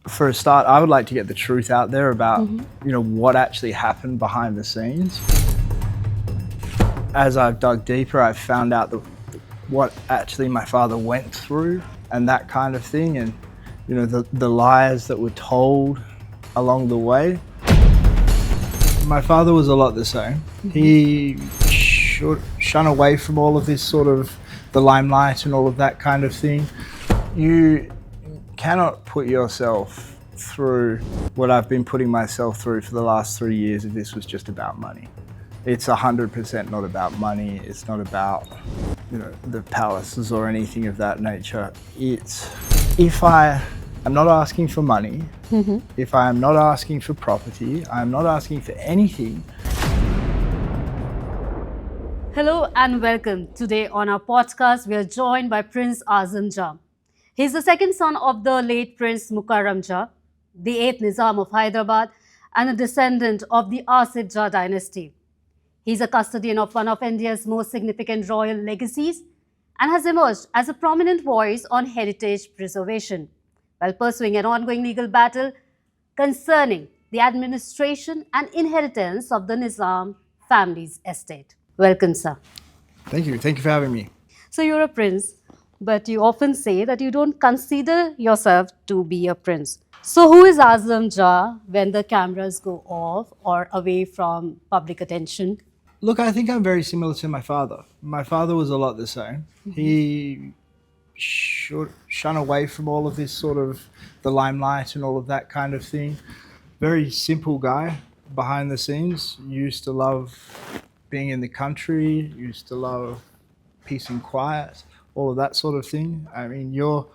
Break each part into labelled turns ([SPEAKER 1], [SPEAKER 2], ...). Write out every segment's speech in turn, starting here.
[SPEAKER 1] For a start, I would like to get the truth out there about, what actually happened behind the scenes. As I've dug deeper, I've found out what actually my father went through and that kind of thing, and the lies that were told along the way. My father was a lot the same. He shun away from all of this sort of the limelight and all of that kind of thing. You cannot put yourself through what I've been putting myself through for the last 3 years if this was just about money. It's 100% not about money. It's not about, the palaces or anything of that nature. It's if I am not asking for money, if I am not asking for property, I am not asking for anything.
[SPEAKER 2] Hello and welcome. Today on our podcast, we are joined by Prince Azam Jah. He's the second son of the late Prince Mukarram Jah, the 8th Nizam of Hyderabad, and a descendant of the Azam Jah dynasty. He's a custodian of one of India's most significant royal legacies and has emerged as a prominent voice on heritage preservation while pursuing an ongoing legal battle concerning the administration and inheritance of the Nizam family's estate. Welcome, sir.
[SPEAKER 1] Thank you. Thank you for having me.
[SPEAKER 2] So you're a prince, but you often say that you don't consider yourself to be a prince. So who is Azam Jah when the cameras go off or away from public attention?
[SPEAKER 1] Look, I think I'm very similar to my father. My father was a lot the same. He shun away from all of this sort of the limelight and all of that kind of thing. Very simple guy behind the scenes. Used to love being in the country, used to love peace and quiet, all of that sort of thing. I mean, you're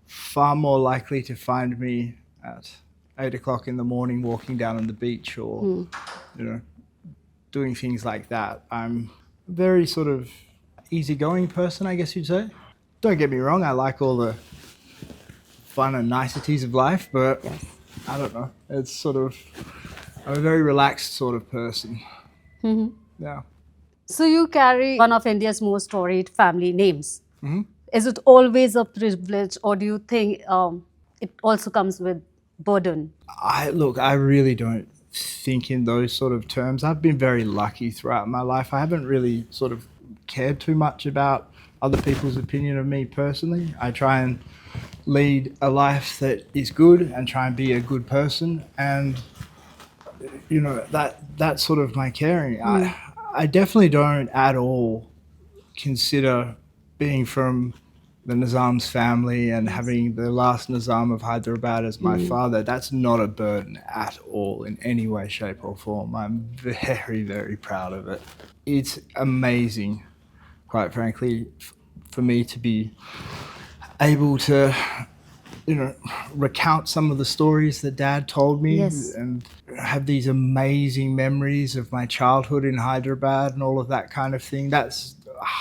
[SPEAKER 1] far more likely to find me at 8 o'clock in the morning walking down on the beach or, doing things like that. I'm a very sort of easygoing person, I guess you'd say. Don't get me wrong, I like all the fun and niceties of life, but I don't know. It's sort of, I'm a very relaxed sort of person. Yeah.
[SPEAKER 2] So you carry one of India's most storied family names. Is it always a privilege, or do you think it also comes with burden?
[SPEAKER 1] I really don't think in those sort of terms. I've been very lucky throughout my life. I haven't really sort of cared too much about other people's opinion of me personally. I try and lead a life that is good and try and be a good person, and that's sort of my caring. I definitely don't at all consider being from the Nizam's family and having the last Nizam of Hyderabad as my father. That's not a burden at all in any way, shape or form. I'm very, very proud of it. It's amazing, quite frankly, for me to be able to recount some of the stories that Dad told me and have these amazing memories of my childhood in Hyderabad and all of that kind of thing. That's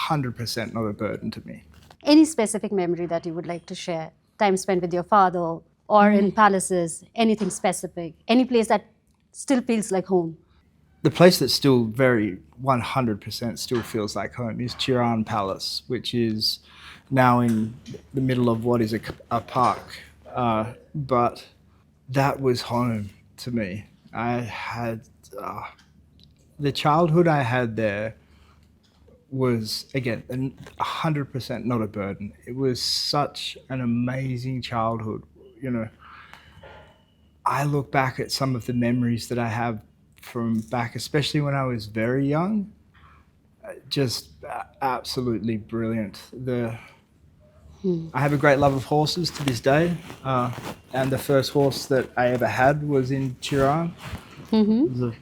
[SPEAKER 1] 100% not a burden to me.
[SPEAKER 2] Any specific memory that you would like to share? Time spent with your father or in palaces, anything specific, any place that still feels like home?
[SPEAKER 1] The place that still very 100% still feels like home is Chiran Palace, which is now in the middle of what is a park. But that was home to me. I had the childhood I had there was, again, 100% not a burden. It was such an amazing childhood. I look back at some of the memories that I have from back, especially when I was very young, just absolutely brilliant. I have a great love of horses to this day, and the first horse that I ever had was in Chiran. It was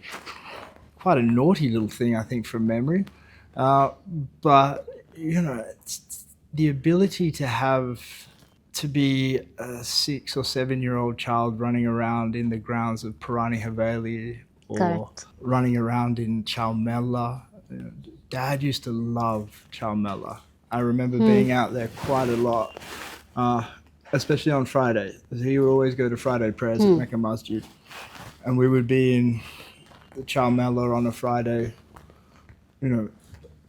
[SPEAKER 1] quite a naughty little thing, I think, from memory. But it's the ability to be a 6 or 7-year-old child running around in the grounds of Purani Haveli or running around in Chalmela. Dad used to love Chalmela. I remember being out there quite a lot, especially on Friday. He would always go to Friday prayers at Mecca Masjid, and we would be in the Chalmela on a Friday,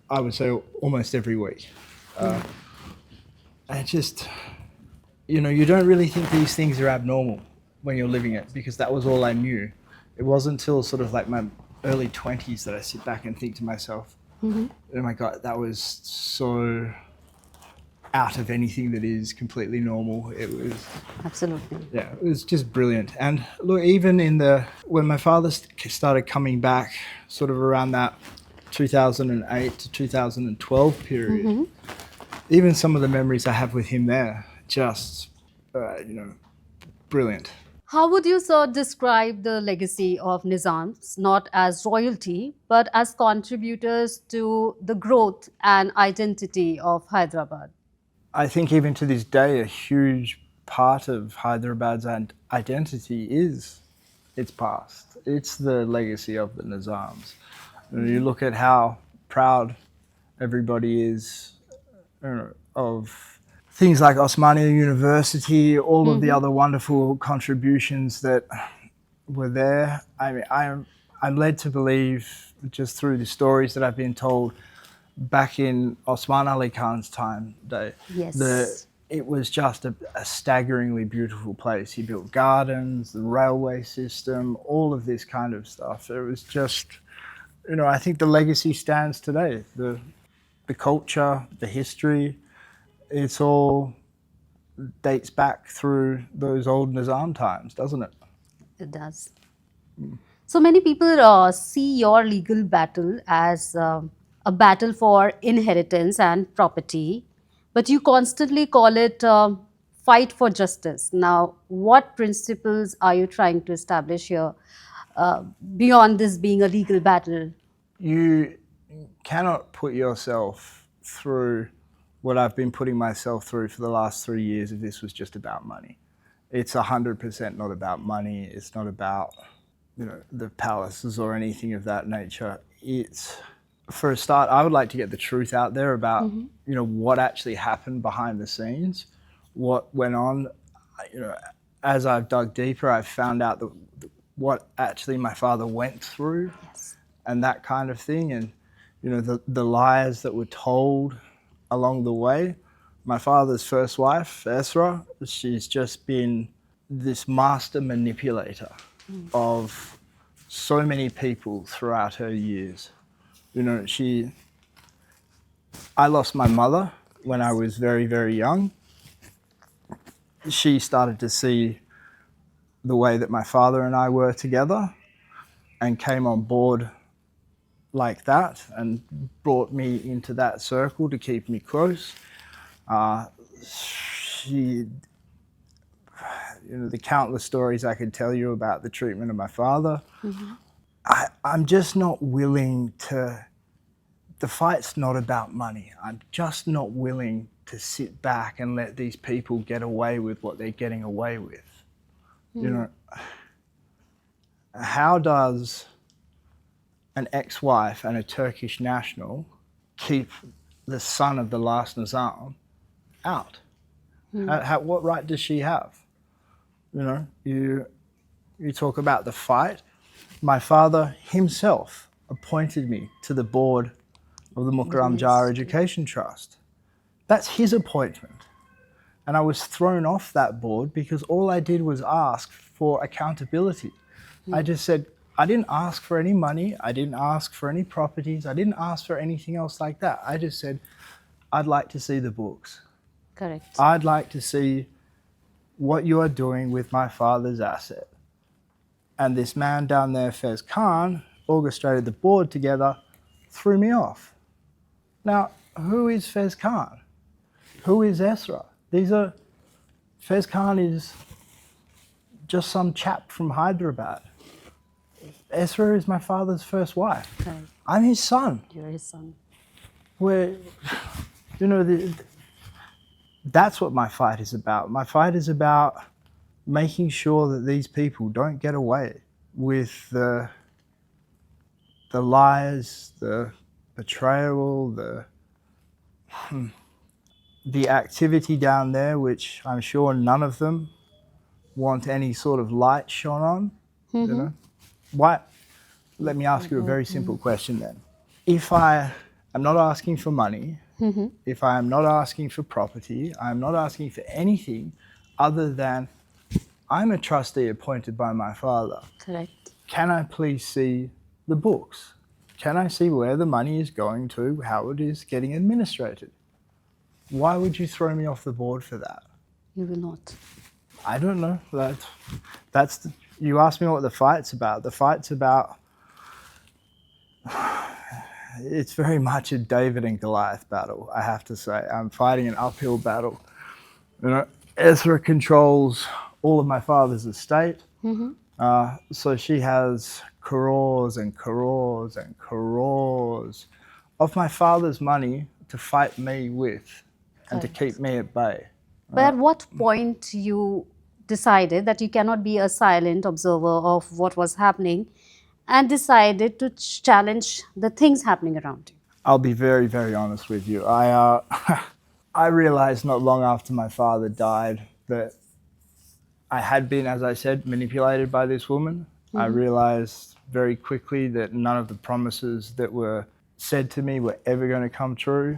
[SPEAKER 1] I would say almost every week. And just, you don't really think these things are abnormal. when you're living it, because that was all I knew. It wasn't until sort of like my early 20s that I sit back and think to myself, oh my God, that was so out of anything that is completely normal. It was,
[SPEAKER 2] Absolutely.
[SPEAKER 1] yeah, it was just brilliant. And look, even when my father started coming back sort of around that 2008 to 2012 period, even some of the memories I have with him there, just, brilliant.
[SPEAKER 2] How would you, sir, describe the legacy of Nizams, not as royalty, but as contributors to the growth and identity of Hyderabad?
[SPEAKER 1] I think even to this day, a huge part of Hyderabad's identity is its past. It's the legacy of the Nizams. You look at how proud everybody is of things like Osmania University, all of the other wonderful contributions that were there. I mean, I'm led to believe, just through the stories that I've been told, back in Osman Ali Khan's time,
[SPEAKER 2] Yes.
[SPEAKER 1] it was just a staggeringly beautiful place. He built gardens, the railway system, all of this kind of stuff. It was just, I think the legacy stands today. The culture, the history, it's all dates back through those old Nizam times, doesn't it?
[SPEAKER 2] It does. So many people see your legal battle as a battle for inheritance and property, but you constantly call it fight for justice. Now, what principles are you trying to establish here beyond this being a legal battle?
[SPEAKER 1] You cannot put yourself through what I've been putting myself through for the last 3 years if this was just about money. It's 100% not about money. It's not about, the palaces or anything of that nature. It's, for a start, I would like to get the truth out there about, what actually happened behind the scenes, what went on. As I've dug deeper, I've found out what actually my father went through.
[SPEAKER 2] Yes.
[SPEAKER 1] And that kind of thing, and the lies that were told along the way. My father's first wife, Esra, she's just been this master manipulator of so many people throughout her years. I lost my mother when I was very, very young. She started to see the way that my father and I were together and came on board like that and brought me into that circle to keep me close. The countless stories I could tell you about the treatment of my father. I'm just not willing to, the fight's not about money. I'm just not willing to sit back and let these people get away with what they're getting away with. How does an ex-wife and a Turkish national keep the son of the last Nizam out? What right does she have? You talk about the fight. My father himself appointed me to the board of the Mukarram Jah Education Trust. That's his appointment. And I was thrown off that board because all I did was ask for accountability. I just said, I didn't ask for any money. I didn't ask for any properties. I didn't ask for anything else like that. I just said, I'd like to see the books.
[SPEAKER 2] Correct.
[SPEAKER 1] I'd like to see what you are doing with my father's asset. And this man down there, Fez Khan, orchestrated the board together, threw me off. Now, who is Fez Khan? Who is Esra? Fez Khan is just some chap from Hyderabad. Esra is my father's first wife.
[SPEAKER 2] Correct.
[SPEAKER 1] I'm his son.
[SPEAKER 2] You're his son.
[SPEAKER 1] That's what my fight is about. My fight is about making sure that these people don't get away with the lies, the betrayal, the activity down there, which I'm sure none of them want any sort of light shone on. Why? Let me ask you a very simple question then. If I am not asking for money, if I am not asking for property, I am not asking for anything other than I'm a trustee appointed by my father.
[SPEAKER 2] Correct.
[SPEAKER 1] Can I please see the books? Can I see where the money is going to, how it is getting administrated? Why would you throw me off the board for that?
[SPEAKER 2] You will not.
[SPEAKER 1] I don't know. You asked me what the fight's about. The fight's about, it's very much a David and Goliath battle, I have to say. I'm fighting an uphill battle. You know, Ezra controls all of my father's estate. So she has crores and crores and crores of my father's money to fight me with and to keep me at bay.
[SPEAKER 2] But at what point you decided that you cannot be a silent observer of what was happening and decided to challenge the things happening around you?
[SPEAKER 1] I'll be very, very honest with you. I realized not long after my father died that I had been, as I said, manipulated by this woman. I realized very quickly that none of the promises that were said to me were ever going to come true.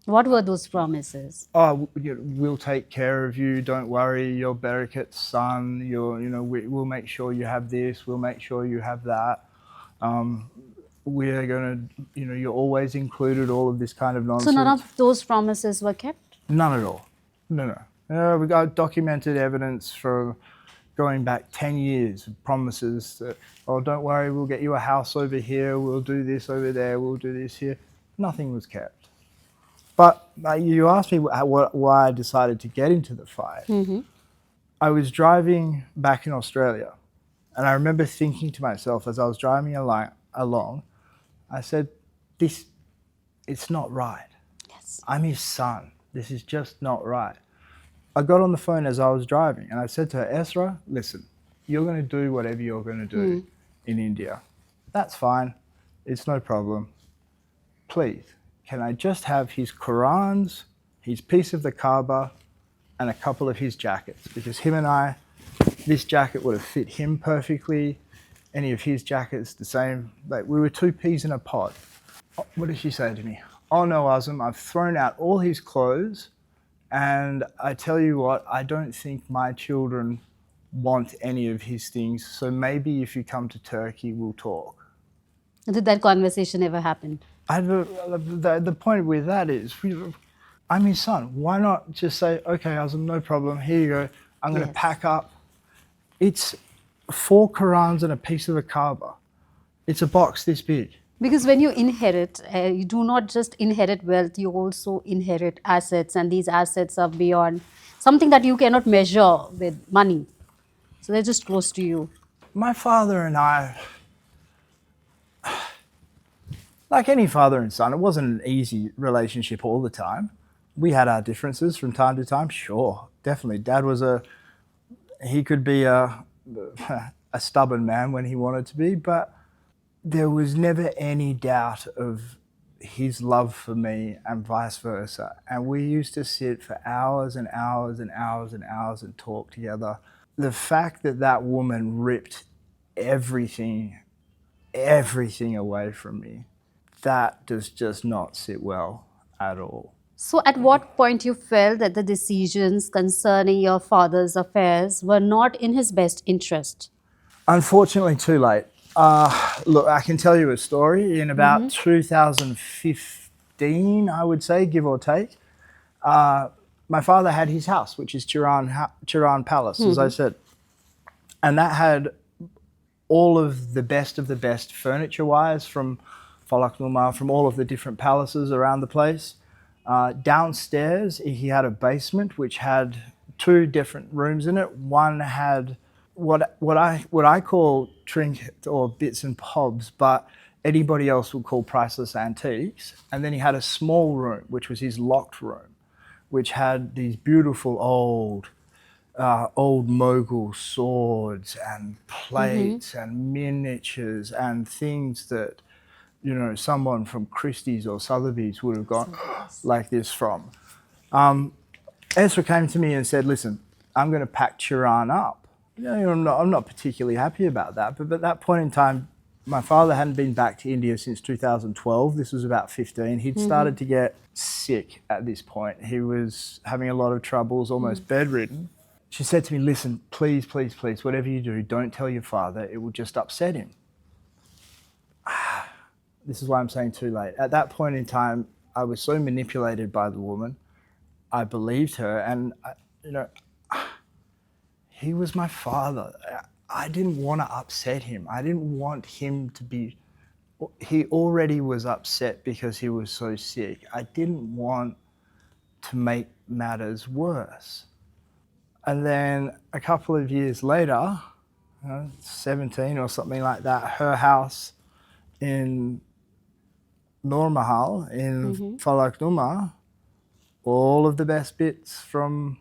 [SPEAKER 2] What were those promises?
[SPEAKER 1] Oh, we'll take care of you. Don't worry. You're Berekat's son. We'll make sure you have this. We'll make sure you have that. We're going to, you're always included. All of this kind of nonsense.
[SPEAKER 2] So none of those promises were kept?
[SPEAKER 1] None at all. No. We got documented evidence from going back 10 years of promises that, oh, don't worry, we'll get you a house over here. We'll do this over there. We'll do this here. Nothing was kept. But you asked me why I decided to get into the fight. I was driving back in Australia, and I remember thinking to myself as I was driving along, I said, it's not right.
[SPEAKER 2] Yes.
[SPEAKER 1] I'm his son. This is just not right. I got on the phone as I was driving, and I said to her, Ezra, listen, you're going to do whatever you're going to do in India. That's fine. It's no problem. Please, can I just have his Qurans, his piece of the Kaaba, and a couple of his jackets? Because him and I, this jacket would have fit him perfectly. Any of his jackets, the same. Like, we were two peas in a pod. What did she say to me? Oh no, Azam, I've thrown out all his clothes, and I tell you what, I don't think my children want any of his things, so maybe if you come to Turkey, we'll talk.
[SPEAKER 2] Did that conversation ever happen?
[SPEAKER 1] The point with that is, I'm his son. Why not just say, okay, Azam, no problem, here you go. I'm going to pack up. It's 4 Qurans and a piece of a Kaaba. It's a box this big.
[SPEAKER 2] Because when you inherit, you do not just inherit wealth, you also inherit assets, and these assets are beyond something that you cannot measure with money. So they're just close to you.
[SPEAKER 1] My father and I, like any father and son, it wasn't an easy relationship all the time. We had our differences from time to time, sure, definitely. Dad was he could be a stubborn man when he wanted to be, but there was never any doubt of his love for me and vice versa. And we used to sit for hours and hours and hours and hours and talk together. The fact that that woman ripped everything away from me, that does just not sit well at all.
[SPEAKER 2] So at what point you felt that the decisions concerning your father's affairs were not in his best interest?
[SPEAKER 1] Unfortunately, too late. Look, I can tell you a story. In about 2015, I would say, give or take, my father had his house, which is Chiran Palace, as I said. And that had all of the best furniture-wise from Falaknuma, from all of the different palaces around the place. Downstairs, he had a basement which had 2 different rooms in it. One had what I call trinket or bits and bobs, but anybody else would call priceless antiques. And then he had a small room, which was his locked room, which had these beautiful old Mughal swords and plates and miniatures and things that, someone from Christie's or Sotheby's would have got like this from. Ezra came to me and said, listen, I'm going to pack Chiran up. I'm not particularly happy about that, but at that point in time, my father hadn't been back to India since 2012. This was about 15. He'd started to get sick at this point. He was having a lot of troubles, almost bedridden. she said to me, listen, please, please, please, whatever you do, don't tell your father. It will just upset him. This is why I'm saying too late. At that point in time, I was so manipulated by the woman. I believed her, and he was my father. I didn't want to upset him. I didn't want him to be. He already was upset because he was so sick. I didn't want to make matters worse. And then a couple of years later, 17 or something like that, her house in Nur Mahal in Falak Numa, all of the best bits from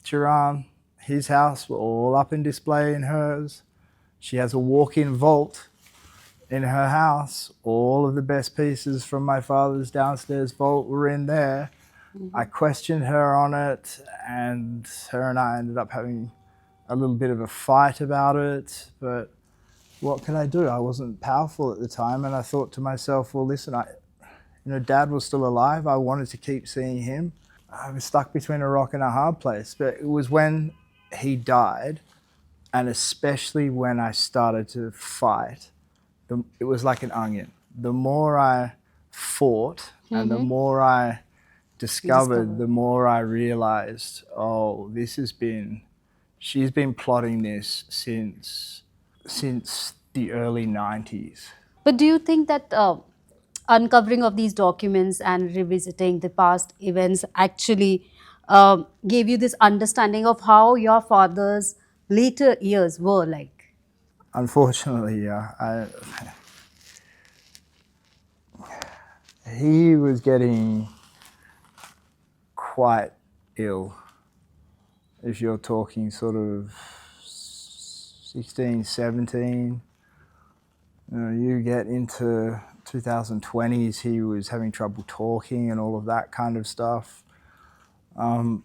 [SPEAKER 1] Turan, his house, were all up in display in hers. She has a walk-in vault in her house. All of the best pieces from my father's downstairs vault were in there. I questioned her on it, and her and I ended up having a little bit of a fight about it. But what can I do? I wasn't powerful at the time, and I thought to myself, well, listen, Dad was still alive. I wanted to keep seeing him. I was stuck between a rock and a hard place. But it was when he died, and especially when I started to fight, it was like an onion. The more I fought and the more I discovered, the more I realized, oh, she's been plotting this since the early 90s.
[SPEAKER 2] But do you think that uncovering of these documents and revisiting the past events actually gave you this understanding of how your father's later years were like?
[SPEAKER 1] Unfortunately, yeah. He was getting quite ill. If you're talking sort of 16, 17, you get into 2020s, he was having trouble talking and all of that kind of stuff. You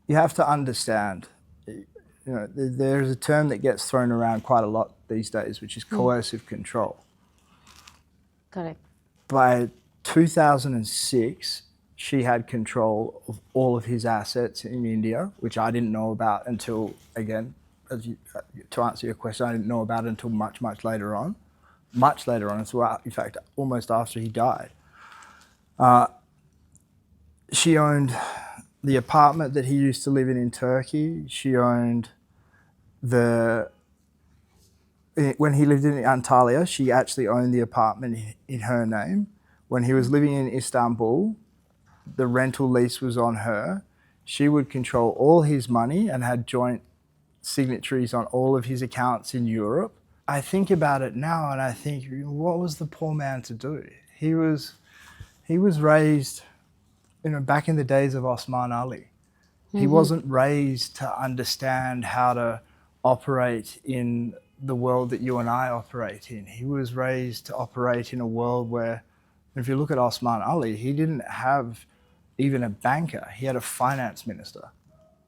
[SPEAKER 1] have to understand, there's a term that gets thrown around quite a lot these days, which is coercive control.
[SPEAKER 2] Correct.
[SPEAKER 1] By 2006, she had control of all of his assets in India, which I didn't know about until, again, to answer your question, I didn't know about until much, much later on. Much later on, in fact, almost after he died. She owned the apartment that he used to live in Turkey. She owned when he lived in Antalya, she actually owned the apartment in her name. When he was living in Istanbul, the rental lease was on her. She would control all his money and had joint signatories on all of his accounts in Europe. I think about it now and I think, what was the poor man to do? He was raised, back in the days of Osman Ali. He wasn't raised to understand how to operate in the world that you and I operate in. He was raised to operate in a world where, if you look at Osman Ali, he didn't have even a banker. He had a finance minister.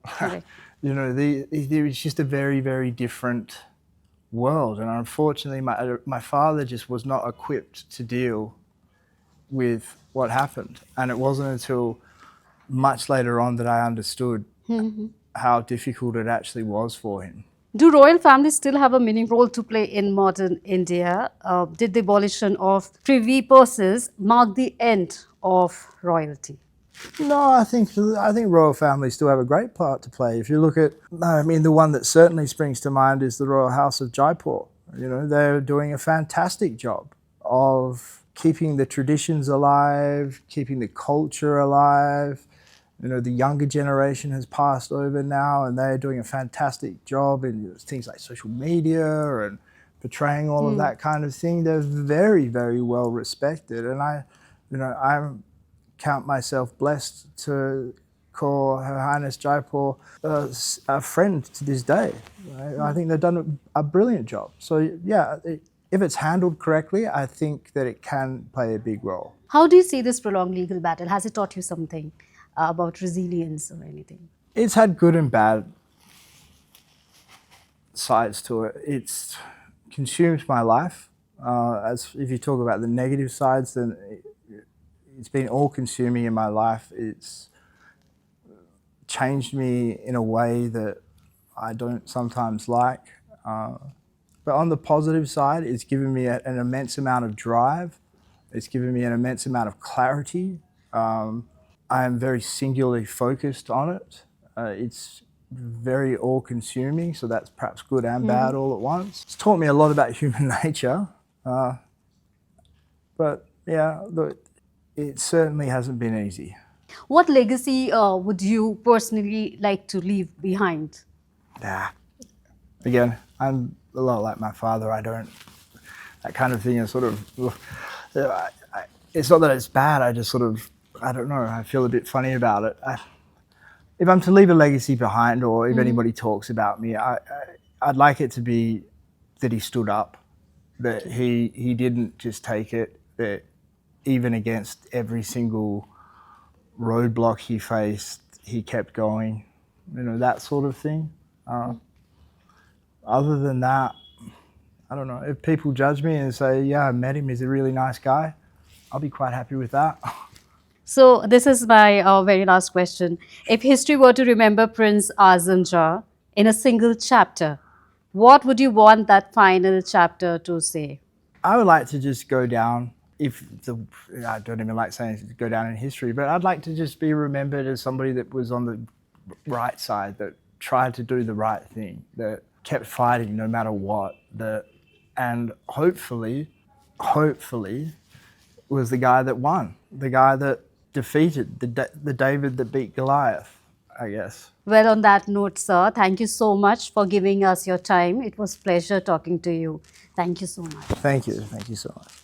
[SPEAKER 2] Correct.
[SPEAKER 1] It was just a very, very different world. And unfortunately, my father just was not equipped to deal with what happened. And it wasn't until much later on that I understood how difficult it actually was for him.
[SPEAKER 2] Do royal families still have a meaningful role to play in modern India? Did the abolition of privy purses mark the end of royalty?
[SPEAKER 1] No, I think royal families still have a great part to play. If you look at, the one that certainly springs to mind is the Royal House of Jaipur. They're doing a fantastic job of keeping the traditions alive, keeping the culture alive. The younger generation has passed over now and they're doing a fantastic job in things like social media and portraying all of that kind of thing. They're very, very well respected. And I count myself blessed to call Her Highness Jaipur a friend to this day. Right? I think they've done a brilliant job. So yeah, if it's handled correctly, I think that it can play a big role.
[SPEAKER 2] How do you see this prolonged legal battle? Has it taught you something about resilience or anything?
[SPEAKER 1] It's had good and bad sides to it. It's consumed my life. As if you talk about the negative sides, then it's been all consuming in my life. It's changed me in a way that I don't sometimes like. But on the positive side, it's given me an immense amount of drive. It's given me an immense amount of clarity. I am very singularly focused on it. It's very all-consuming, so that's perhaps good and bad all at once. It's taught me a lot about human nature. But yeah, look, it certainly hasn't been easy.
[SPEAKER 2] What legacy would you personally like to leave behind?
[SPEAKER 1] Again, I'm a lot like my father. That kind of thing is sort of, it's not that it's bad, I just sort of, I don't know, I feel a bit funny about it. If I'm to leave a legacy behind, or if anybody talks about me, I'd like it to be that he stood up, that he didn't just take it, that even against every single roadblock he faced, he kept going, that sort of thing. Other than that, I don't know. If people judge me and say, yeah, I met him, he's a really nice guy, I'll be quite happy with that.
[SPEAKER 2] So this is my very last question. If history were to remember Prince Azam Jah in a single chapter, what would you want that final chapter to say?
[SPEAKER 1] I would like to just go down, I don't even like saying go down in history, but I'd like to just be remembered as somebody that was on the right side, that tried to do the right thing, that kept fighting no matter what, and hopefully was the guy that won, the guy that defeated the David that beat Goliath, I guess.
[SPEAKER 2] Well, on that note, sir, thank you so much for giving us your time. It was a pleasure talking to you. Thank you so much.
[SPEAKER 1] Thank you so much.